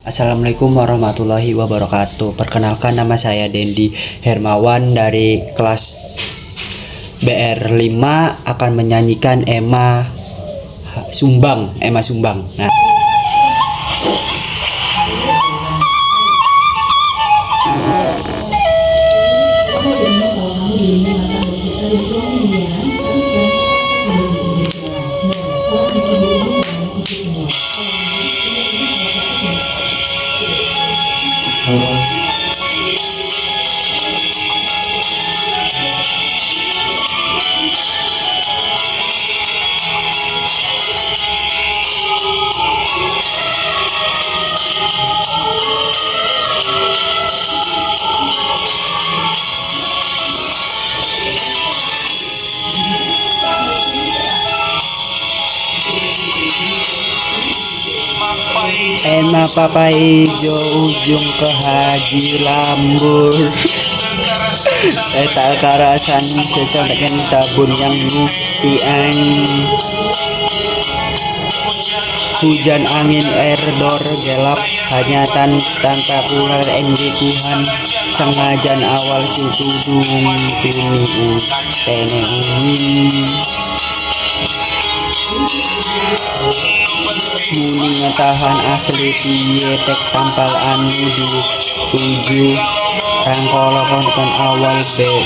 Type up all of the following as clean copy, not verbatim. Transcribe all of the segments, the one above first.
Assalamualaikum warahmatullahi wabarakatuh. Perkenalkan, nama saya Dendi Hermawan dari kelas BR5 akan menyanyikan Ema Sumbang. Nah, Ema papa ijo ujung ke haji lambur. Eta karasan secontekan sabun yang nutian. Hujan angin erdor gelap hanya tanpa ular Tuhan. Sengajan awal situdung tuni teneng muni ngetahan asli piye tek tampal anu di tuju rangkolo konten awal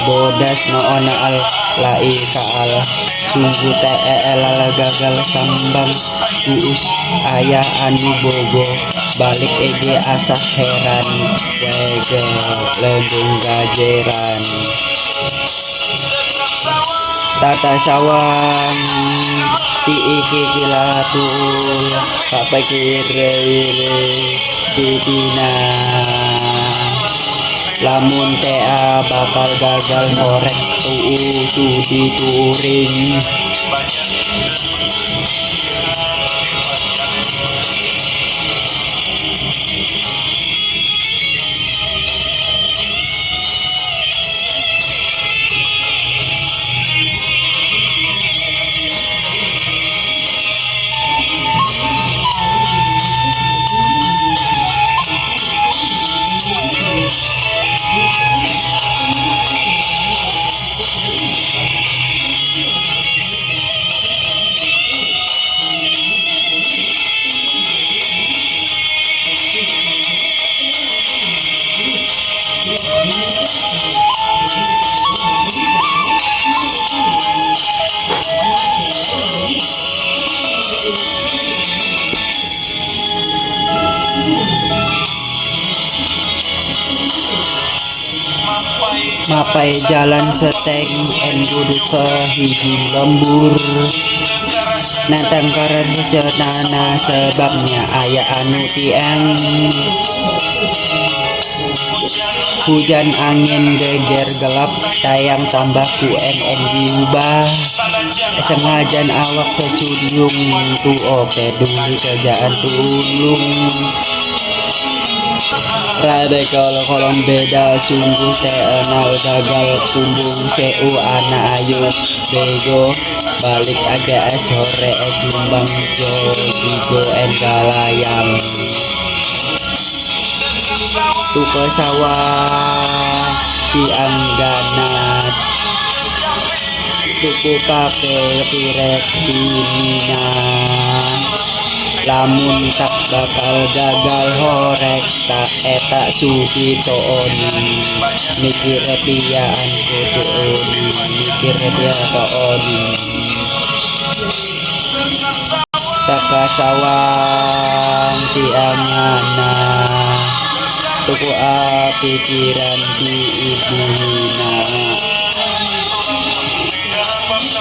bodas no ona al lai kaal sungguh teel gagal sambang uus ayah anu bogo balik ege asah heran wege lebung gajeran tata sawang ti iki kilatul kapai kire didina lamun tea bakal gagal ngorek sudi turing. Mapai jalan seteng en kudu ke hiji lembur nantang karan cenana sebabnya aya anu tiang hujan angin geger gelap tayang tambah ku diubah sengajan awak secudung tu oke duli kerjaan tulung rade kolong beda sungguh tenal gagal kumbung seu anak ayu bego balik agak sore gelombang jigo galayang tuke sawah diangganat tuku kafe pirek dimina lamun tak bakal gagal horek tak eta sudi tooni mikir piaan kudu oni mikir dia tooni taka sawang tiangana tuku pikiran di ibuna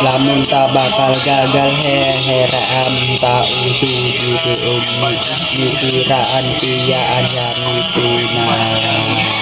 lamun tak bakal gagal heheram tak usudi di umi mikiraan piaan yang itu nah